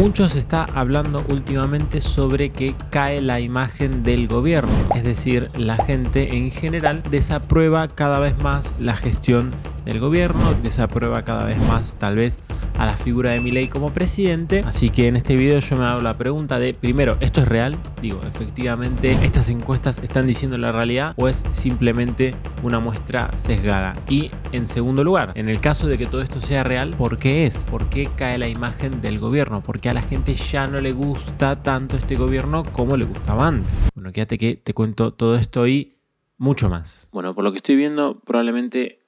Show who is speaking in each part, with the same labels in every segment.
Speaker 1: Mucho se está hablando últimamente sobre que cae la imagen del gobierno, es decir, la gente en general desaprueba cada vez más la gestión del gobierno, desaprueba cada vez más tal vez a la figura de Milei como presidente. Así que en este video yo me hago la pregunta de, primero, ¿esto es real? Digo, efectivamente, ¿estas encuestas están diciendo la realidad o es simplemente una muestra sesgada? Y en segundo lugar, en el caso de que todo esto sea real, ¿por qué es? ¿Por qué cae la imagen del gobierno? Porque a la gente ya no le gusta tanto este gobierno como le gustaba antes. Bueno, quédate que te cuento todo esto y mucho más. Bueno, por lo que estoy viendo, probablemente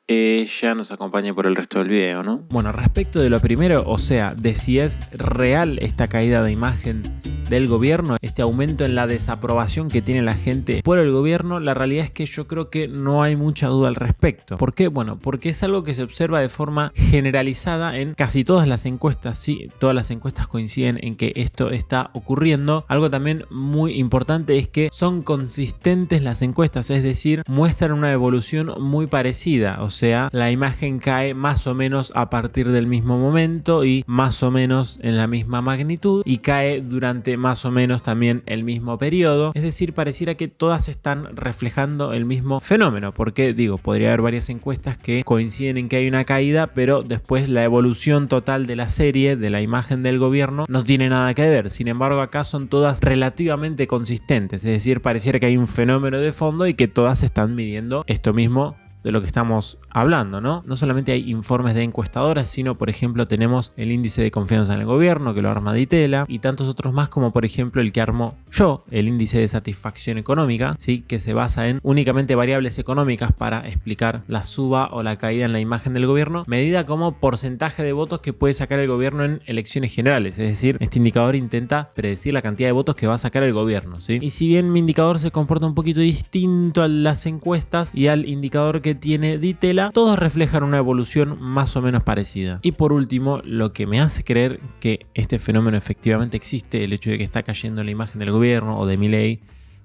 Speaker 1: ya nos acompañe por el resto del video, ¿no? Bueno, respecto de lo primero, o sea, de si es real esta caída de imagen del gobierno, este aumento en la desaprobación que tiene la gente por el gobierno, la realidad es que yo creo que no hay mucha duda al respecto. ¿Por qué? Bueno, porque es algo que se observa de forma generalizada en casi todas las encuestas. Sí, todas las encuestas coinciden en que esto está ocurriendo. Algo también muy importante es que son consistentes las encuestas, es decir, muestran una evolución muy parecida. O sea, la imagen cae más o menos a partir del mismo momento y más o menos en la misma magnitud, y cae durante más o menos también el mismo periodo. Es decir, pareciera que todas están reflejando el mismo fenómeno, porque digo, podría haber varias encuestas que coinciden en que hay una caída, pero después la evolución total de la serie, de la imagen del gobierno, no tiene nada que ver. Sin embargo, acá son todas relativamente consistentes, es decir, pareciera que hay un fenómeno de fondo y que todas están midiendo esto mismo de lo que estamos hablando, ¿no? No solamente hay informes de encuestadoras, sino por ejemplo tenemos el índice de confianza en el gobierno que lo arma Ditela y tantos otros más, como por ejemplo el que armo yo, el índice de satisfacción económica, ¿sí? Que se basa en únicamente variables económicas para explicar la suba o la caída en la imagen del gobierno, medida como porcentaje de votos que puede sacar el gobierno en elecciones generales. Es decir, este indicador intenta predecir la cantidad de votos que va a sacar el gobierno, ¿sí? Y si bien mi indicador se comporta un poquito distinto a las encuestas y al indicador que tiene Ditela, todos reflejan una evolución más o menos parecida. Y por último, lo que me hace creer que este fenómeno efectivamente existe, el hecho de que está cayendo la imagen del gobierno o de Milei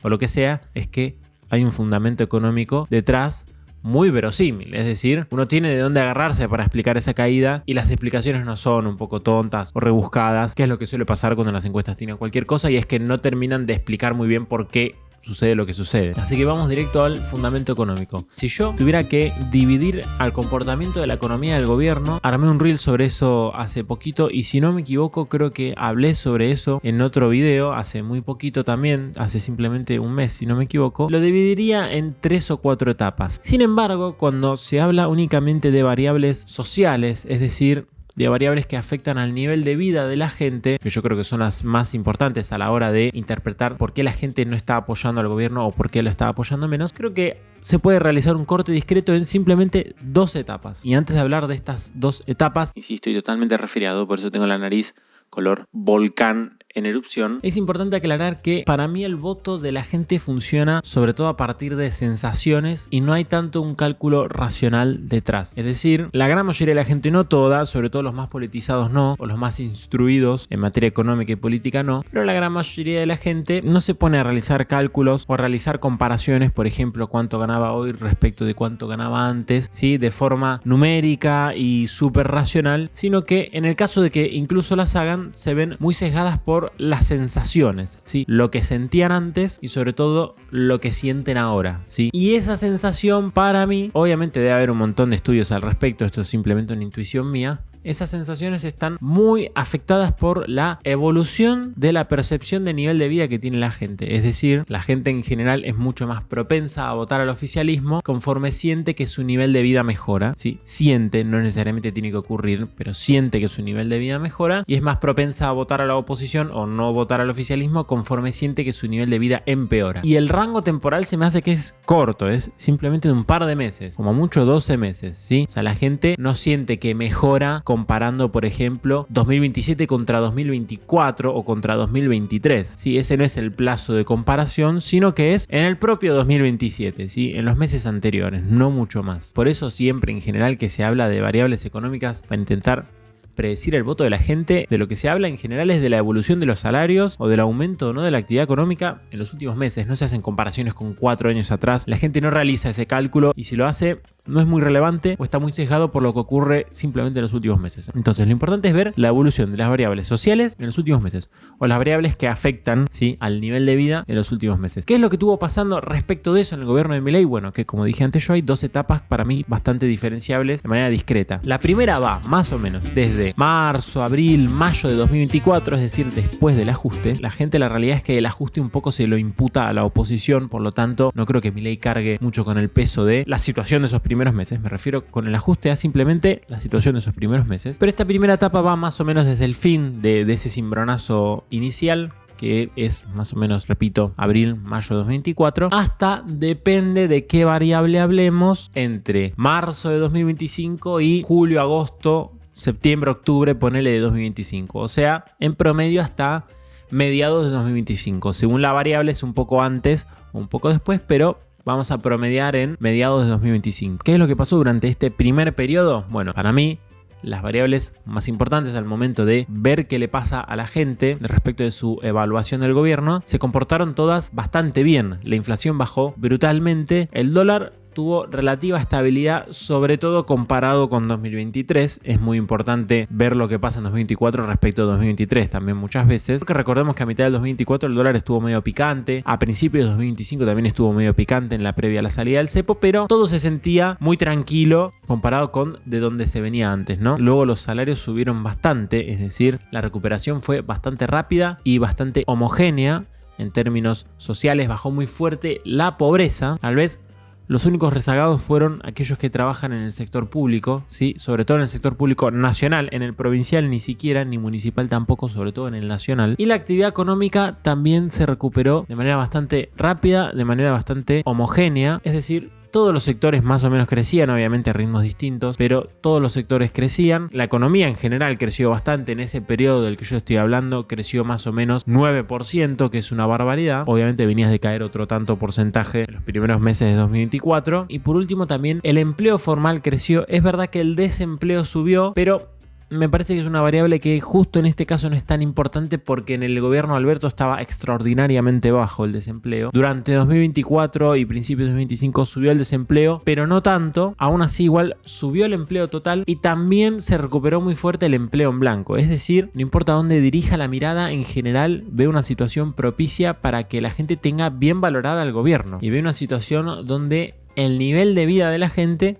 Speaker 1: o lo que sea, es que hay un fundamento económico detrás muy verosímil. Es decir, uno tiene de dónde agarrarse para explicar esa caída y las explicaciones no son un poco tontas o rebuscadas, que es lo que suele pasar cuando las encuestas tienen cualquier cosa, y es que no terminan de explicar muy bien por qué sucede lo que sucede. Así que vamos directo al fundamento económico. Si yo tuviera que dividir al comportamiento de la economía del gobierno, armé un reel sobre eso hace poquito, y si no me equivoco creo que hablé sobre eso en otro video hace muy poquito también, hace simplemente un mes si no me equivoco. Lo dividiría en 3 o 4 etapas. Sin embargo, cuando se habla únicamente de variables sociales, es decir, de variables que afectan al nivel de vida de la gente, que yo creo que son las más importantes a la hora de interpretar por qué la gente no está apoyando al gobierno o por qué lo está apoyando menos, creo que se puede realizar un corte discreto en simplemente 2 etapas. Y antes de hablar de estas 2 etapas, y sí, estoy totalmente resfriado, por eso tengo la nariz color volcán en erupción, es importante aclarar que para mí el voto de la gente funciona sobre todo a partir de sensaciones y no hay tanto un cálculo racional detrás. Es decir, la gran mayoría de la gente, no toda, sobre todo los más politizados no, o los más instruidos en materia económica y política no, pero la gran mayoría de la gente no se pone a realizar cálculos o a realizar comparaciones, por ejemplo, cuánto ganaba hoy respecto de cuánto ganaba antes, ¿sí? De forma numérica y súper racional, sino que en el caso de que incluso las hagan, se ven muy sesgadas por las sensaciones, ¿sí? Lo que sentían antes y sobre todo lo que sienten ahora, ¿sí? Y esa sensación, para mí, obviamente debe haber un montón de estudios al respecto, esto es simplemente una intuición mía, esas sensaciones están muy afectadas por la evolución de la percepción de nivel de vida que tiene la gente. Es decir, la gente en general es mucho más propensa a votar al oficialismo conforme siente que su nivel de vida mejora, ¿sí? Siente, no necesariamente tiene que ocurrir, pero siente que su nivel de vida mejora, y es más propensa a votar a la oposición o no votar al oficialismo conforme siente que su nivel de vida empeora. Y el rango temporal se me hace que es corto, es simplemente de un par de meses, como mucho 12 meses, ¿sí? O sea, la gente no siente que mejora comparando, por ejemplo, 2027 contra 2024 o contra 2023. ¿Sí? Ese no es el plazo de comparación, sino que es en el propio 2027, ¿sí? En los meses anteriores, no mucho más. Por eso siempre en general que se habla de variables económicas para intentar predecir el voto de la gente, de lo que se habla en general es de la evolución de los salarios o del aumento o no de la actividad económica en los últimos meses. No se hacen comparaciones con 4 años atrás. La gente no realiza ese cálculo y si lo hace, no es muy relevante o está muy sesgado por lo que ocurre simplemente en los últimos meses. Entonces lo importante es ver la evolución de las variables sociales en los últimos meses o las variables que afectan, ¿sí?, al nivel de vida en los últimos meses. ¿Qué es lo que estuvo pasando respecto de eso en el gobierno de Milei? Bueno, que como dije antes yo, hay dos etapas para mí bastante diferenciables de manera discreta. La primera va más o menos desde marzo, abril, mayo de 2024, es decir, después del ajuste. La gente, la realidad es que el ajuste un poco se lo imputa a la oposición, por lo tanto no creo que Milei cargue mucho con el peso de la situación de esos primeros meses. Me refiero con el ajuste a simplemente la situación de esos primeros meses. Pero esta primera etapa va más o menos desde el fin de ese cimbronazo inicial, que es más o menos, repito, abril, mayo de 2024, hasta, depende de qué variable hablemos, entre marzo de 2025 y julio, agosto, septiembre, octubre, ponele, de 2025. O sea, en promedio hasta mediados de 2025. Según la variable es un poco antes o un poco después, pero vamos a promediar en mediados de 2025. ¿Qué es lo que pasó durante este primer periodo? Bueno, para mí, las variables más importantes al momento de ver qué le pasa a la gente respecto de su evaluación del gobierno se comportaron todas bastante bien. La inflación bajó brutalmente, el dólar tuvo relativa estabilidad, sobre todo comparado con 2023. Es muy importante ver lo que pasa en 2024 respecto a 2023 también muchas veces, porque recordemos que a mitad del 2024 el dólar estuvo medio picante, a principios de 2025 también estuvo medio picante en la previa a la salida del cepo, pero todo se sentía muy tranquilo comparado con de donde se venía antes, ¿no? Luego los salarios subieron bastante, es decir, la recuperación fue bastante rápida y bastante homogénea en términos sociales. Bajó muy fuerte la pobreza, tal vez los únicos rezagados fueron aquellos que trabajan en el sector público, ¿sí? Sobre todo en el sector público nacional, en el provincial ni siquiera, ni municipal tampoco, sobre todo en el nacional. Y la actividad económica también se recuperó de manera bastante rápida, de manera bastante homogénea, es decir, todos los sectores más o menos crecían, obviamente a ritmos distintos, pero todos los sectores crecían. La economía en general creció bastante en ese periodo del que yo estoy hablando, creció más o menos 9%, que es una barbaridad. Obviamente venías de caer otro tanto porcentaje en los primeros meses de 2024. Y por último también el empleo formal creció. Es verdad que el desempleo subió, pero me parece que es una variable que justo en este caso no es tan importante porque en el gobierno de Alberto estaba extraordinariamente bajo el desempleo. Durante 2024 y principios de 2025 subió el desempleo, pero no tanto. Aún así igual subió el empleo total y también se recuperó muy fuerte el empleo en blanco. Es decir, no importa dónde dirija la mirada, en general ve una situación propicia para que la gente tenga bien valorada al gobierno. Y ve una situación donde el nivel de vida de la gente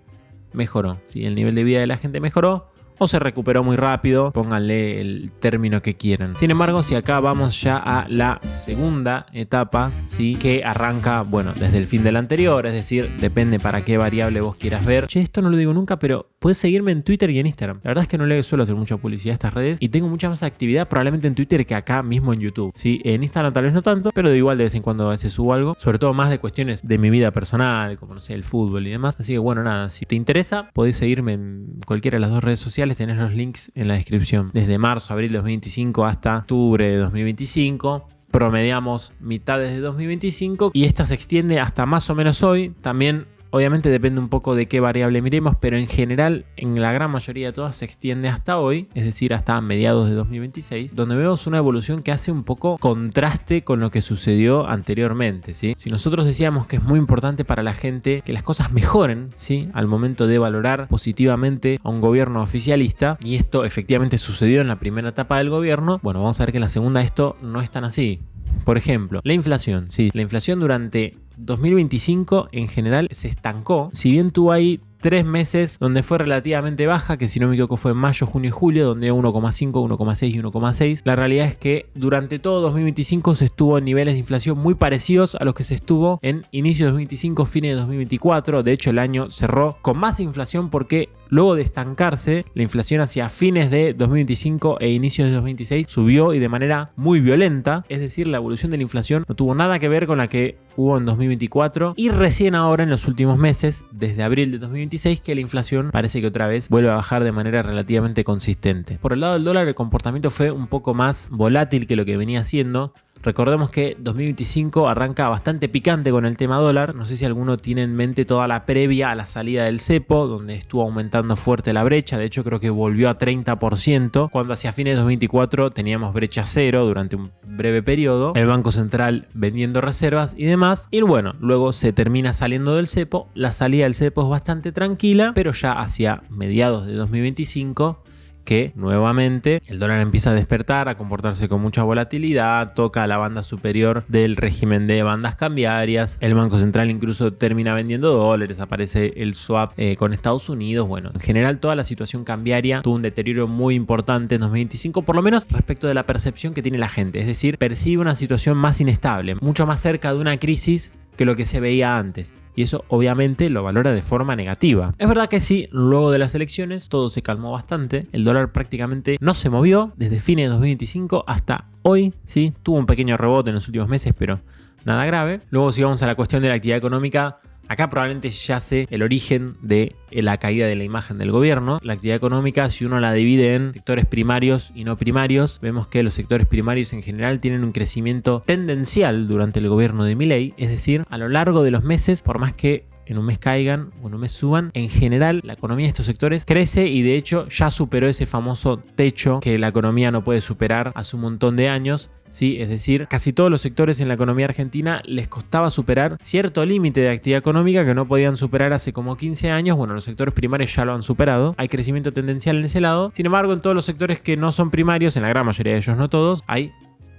Speaker 1: mejoró. Si el nivel de vida de la gente mejoró, o se recuperó muy rápido, pónganle el término que quieran. Sin embargo, si acá vamos ya a la segunda etapa, ¿sí?, que arranca, bueno, desde el fin del anterior, es decir, depende para qué variable vos quieras ver. Che, esto no lo digo nunca, pero puedes seguirme en Twitter y en Instagram. La verdad es que no le suelo hacer mucha publicidad a estas redes y tengo mucha más actividad probablemente en Twitter que acá mismo en YouTube. Sí, en Instagram tal vez no tanto, pero de igual de vez en cuando a veces subo algo, sobre todo más de cuestiones de mi vida personal, como no sé, el fútbol y demás. Así que bueno, nada, si te interesa, podés seguirme en cualquiera de las dos redes sociales. Tenés los links en la descripción. Desde marzo, abril de 2025 hasta octubre de 2025. Promediamos mitades de 2025 y esta se extiende hasta más o menos hoy. También obviamente depende un poco de qué variable miremos, pero en general, en la gran mayoría de todas, se extiende hasta hoy, es decir, hasta mediados de 2026, donde vemos una evolución que hace un poco contraste con lo que sucedió anteriormente, ¿sí? Si nosotros decíamos que es muy importante para la gente que las cosas mejoren, ¿sí?, al momento de valorar positivamente a un gobierno oficialista, y esto efectivamente sucedió en la primera etapa del gobierno, bueno, vamos a ver que en la segunda esto no es tan así. Por ejemplo, la inflación, sí, la inflación durante 2025 en general se estancó. Si bien tuvo ahí 3 meses donde fue relativamente baja, que si no me equivoco fue en mayo, junio y julio, donde 1,5, 1,6 y 1,6. La realidad es que durante todo 2025 se estuvo en niveles de inflación muy parecidos a los que se estuvo en inicio de 2025, fines de 2024. De hecho, el año cerró con más inflación porque luego de estancarse, la inflación hacia fines de 2025 e inicios de 2026 subió y de manera muy violenta. Es decir, la evolución de la inflación no tuvo nada que ver con la que hubo en 2024 y recién ahora en los últimos meses, desde abril de 2026, que la inflación parece que otra vez vuelve a bajar de manera relativamente consistente. Por el lado del dólar, el comportamiento fue un poco más volátil que lo que venía siendo. Recordemos que 2025 arranca bastante picante con el tema dólar. No sé si alguno tiene en mente toda la previa a la salida del cepo, donde estuvo aumentando fuerte la brecha. De hecho, creo que volvió a 30%, cuando hacia fines de 2024 teníamos brecha cero durante un breve periodo. El Banco Central vendiendo reservas y demás. Y bueno, luego se termina saliendo del cepo. La salida del cepo es bastante tranquila, pero ya hacia mediados de 2025... que nuevamente el dólar empieza a despertar, a comportarse con mucha volatilidad, toca la banda superior del régimen de bandas cambiarias, el Banco Central incluso termina vendiendo dólares, aparece el swap con Estados Unidos. Bueno, en general toda la situación cambiaria tuvo un deterioro muy importante en 2025, por lo menos respecto de la percepción que tiene la gente, es decir, percibe una situación más inestable, mucho más cerca de una crisis que lo que se veía antes. Y eso obviamente lo valora de forma negativa. Es verdad que sí, luego de las elecciones todo se calmó bastante. El dólar prácticamente no se movió desde fines de 2025 hasta hoy. Sí, tuvo un pequeño rebote en los últimos meses, pero nada grave. Luego si vamos a la cuestión de la actividad económica, acá probablemente yace el origen de la caída de la imagen del gobierno. La actividad económica, si uno la divide en sectores primarios y no primarios, vemos que los sectores primarios en general tienen un crecimiento tendencial durante el gobierno de Milei. Es decir, a lo largo de los meses, por más que en un mes caigan o en un mes suban, en general la economía de estos sectores crece y de hecho ya superó ese famoso techo que la economía no puede superar hace un montón de años. Sí, es decir, casi todos los sectores en la economía argentina les costaba superar cierto límite de actividad económica que no podían superar hace como 15 años. Bueno, los sectores primarios ya lo han superado. Hay crecimiento tendencial en ese lado. Sin embargo, en todos los sectores que no son primarios, en la gran mayoría de ellos, no todos, hay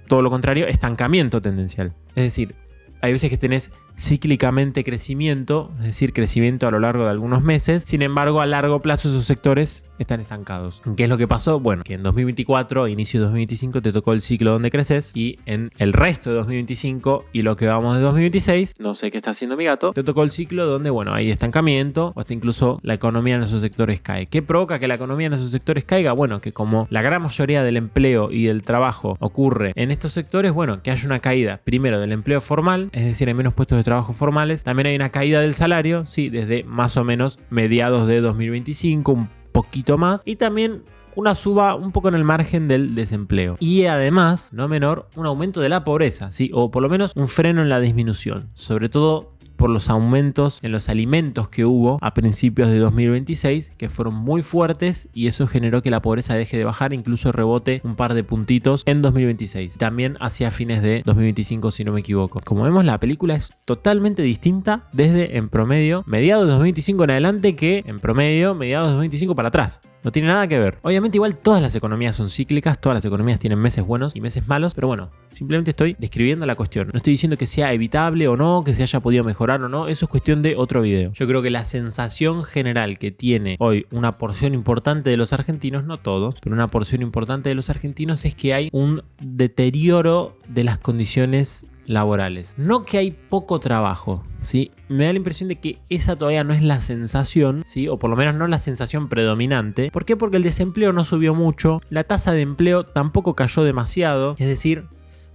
Speaker 1: todo lo contrario, estancamiento tendencial. Es decir, hay veces que tenés cíclicamente crecimiento, es decir, crecimiento a lo largo de algunos meses. Sin embargo, a largo plazo esos sectores están estancados. ¿Qué es lo que pasó? Bueno, que en 2024, inicio de 2025, te tocó el ciclo donde creces y en el resto de 2025 y lo que vamos de 2026, no sé qué está haciendo mi gato, te tocó el ciclo donde, bueno, hay estancamiento o hasta incluso la economía en esos sectores cae. ¿Qué provoca que la economía en esos sectores caiga? Bueno, que como la gran mayoría del empleo y del trabajo ocurre en estos sectores, bueno, que haya una caída primero del empleo formal, es decir, hay menos puestos de trabajo formales. También hay una caída del salario, sí, desde más o menos mediados de 2025, un poquito más. Y también una suba un poco en el margen del desempleo. Y además, no menor, un aumento de la pobreza, sí, o por lo menos un freno en la disminución. Sobre todo por los aumentos en los alimentos que hubo a principios de 2026, que fueron muy fuertes y eso generó que la pobreza deje de bajar, incluso rebote un par de puntitos en 2026. También hacia fines de 2025, si no me equivoco. Como vemos, la película es totalmente distinta desde, en promedio, mediados de 2025 en adelante que, en promedio, mediados de 2025 para atrás. No tiene nada que ver. Obviamente igual todas las economías son cíclicas, todas las economías tienen meses buenos y meses malos, pero bueno, simplemente estoy describiendo la cuestión. No estoy diciendo que sea evitable o no, que se haya podido mejorar o no, eso es cuestión de otro video. Yo creo que la sensación general que tiene hoy una porción importante de los argentinos, no todos, pero una porción importante de los argentinos es que hay un deterioro de las condiciones laborales. No que hay poco trabajo, ¿sí? Me da la impresión de que esa todavía no es la sensación, ¿sí? O por lo menos no la sensación predominante. ¿Por qué? Porque el desempleo no subió mucho, la tasa de empleo tampoco cayó demasiado, es decir,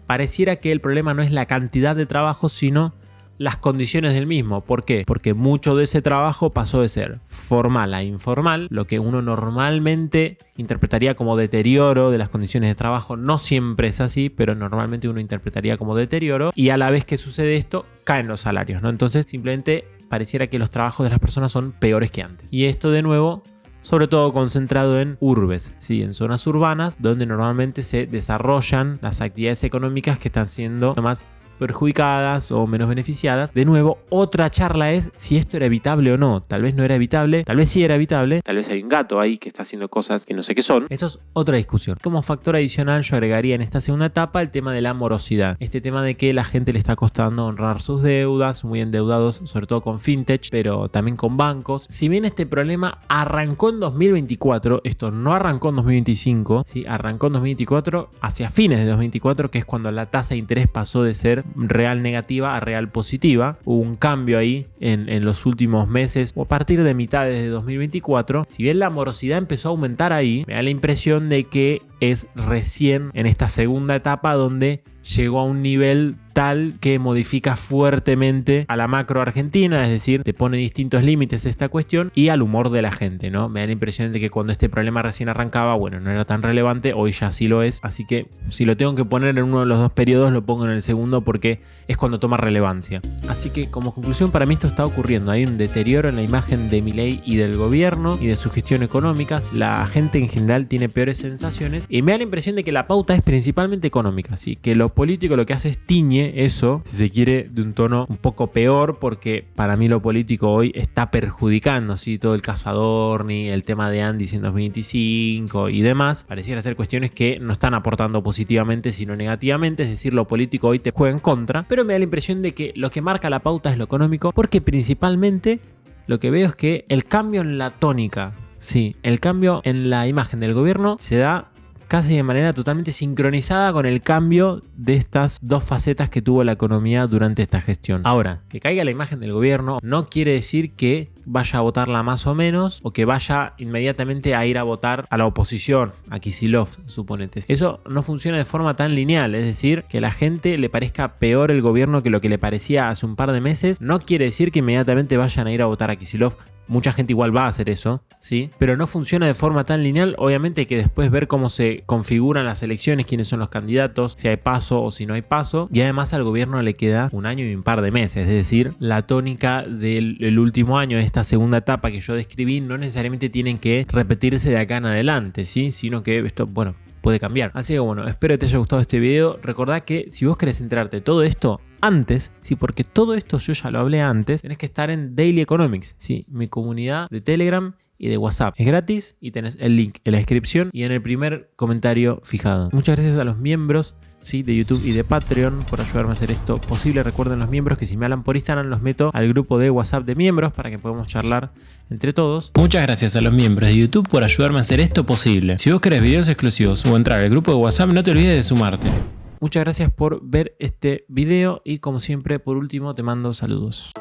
Speaker 1: pareciera que el problema no es la cantidad de trabajo, sino las condiciones del mismo. ¿Por qué? Porque mucho de ese trabajo pasó de ser formal a informal, lo que uno normalmente interpretaría como deterioro de las condiciones de trabajo. No siempre es así, pero normalmente uno interpretaría como deterioro, y a la vez que sucede esto, caen los salarios, ¿no? Entonces simplemente pareciera que los trabajos de las personas son peores que antes. Y esto de nuevo, sobre todo concentrado en urbes, ¿sí? En zonas urbanas donde normalmente se desarrollan las actividades económicas que están siendo más perjudicadas o menos beneficiadas. De nuevo, otra charla es si esto era evitable o no. Tal vez no era evitable, tal vez sí era evitable, tal vez hay un gato ahí que está haciendo cosas que no sé qué son. Eso es otra discusión. Como factor adicional, yo agregaría en esta segunda etapa el tema de la morosidad. Este tema de que la gente le está costando honrar sus deudas, muy endeudados, sobre todo con fintech, pero también con bancos. Si bien este problema arrancó en 2024, esto no arrancó en 2025, ¿sí? Arrancó en 2024, hacia fines de 2024, que es cuando la tasa de interés pasó de ser real negativa a real positiva. Hubo un cambio ahí en los últimos meses o a partir de mitades de 2024. Si bien la morosidad empezó a aumentar ahí, me da la impresión de que es recién en esta segunda etapa donde llegó a un nivel brutal que modifica fuertemente a la macro argentina, es decir, te pone distintos límites esta cuestión y al humor de la gente, ¿no? Me da la impresión de que cuando este problema recién arrancaba, bueno, no era tan relevante, hoy ya sí lo es, así que si lo tengo que poner en uno de los dos periodos, lo pongo en el segundo porque es cuando toma relevancia. Así que como conclusión, para mí esto está ocurriendo, hay un deterioro en la imagen de Milei y del gobierno y de su gestión económica, la gente en general tiene peores sensaciones y me da la impresión de que la pauta es principalmente económica, así que lo político lo que hace es tiñe eso, si se quiere, de un tono un poco peor, porque para mí lo político hoy está perjudicando, ¿sí? Todo el caso Adorni, el tema de Andy en 2025 y demás, pareciera ser cuestiones que no están aportando positivamente sino negativamente, es decir, lo político hoy te juega en contra, pero me da la impresión de que lo que marca la pauta es lo económico, porque principalmente lo que veo es que el cambio en la tónica, sí, el cambio en la imagen del gobierno se da casi de manera totalmente sincronizada con el cambio de estas dos facetas que tuvo la economía durante esta gestión. Ahora, que caiga la imagen del gobierno no quiere decir que vaya a votarla más o menos o que vaya inmediatamente a ir a votar a la oposición, a Kicillof, suponete. Eso no funciona de forma tan lineal, es decir, que a la gente le parezca peor el gobierno que lo que le parecía hace un par de meses, no quiere decir que inmediatamente vayan a ir a votar a Kicillof. Mucha gente igual va a hacer eso, ¿sí? Pero no funciona de forma tan lineal. Obviamente hay que después ver cómo se configuran las elecciones, quiénes son los candidatos, si hay paso o si no hay paso. Y además al gobierno le queda un año y un par de meses. Es decir, la tónica del último año, de esta segunda etapa que yo describí, no necesariamente tienen que repetirse de acá en adelante, ¿sí? Sino que esto, bueno, puede cambiar. Así que bueno, espero que te haya gustado este video. Recordá que si vos querés enterarte de todo esto antes, sí, porque todo esto yo ya lo hablé antes, tenés que estar en Daily Economics, sí, mi comunidad de Telegram y de WhatsApp. Es gratis y tenés el link en la descripción y en el primer comentario fijado. Muchas gracias a los miembros, sí, de YouTube y de Patreon por ayudarme a hacer esto posible. Recuerden los miembros que si me hablan por Instagram los meto al grupo de WhatsApp de miembros para que podamos charlar entre todos. Muchas gracias a los miembros de YouTube por ayudarme a hacer esto posible. Si vos querés videos exclusivos o entrar al grupo de WhatsApp, no te olvides de sumarte. Muchas gracias por ver este video y como siempre, por último, te mando saludos.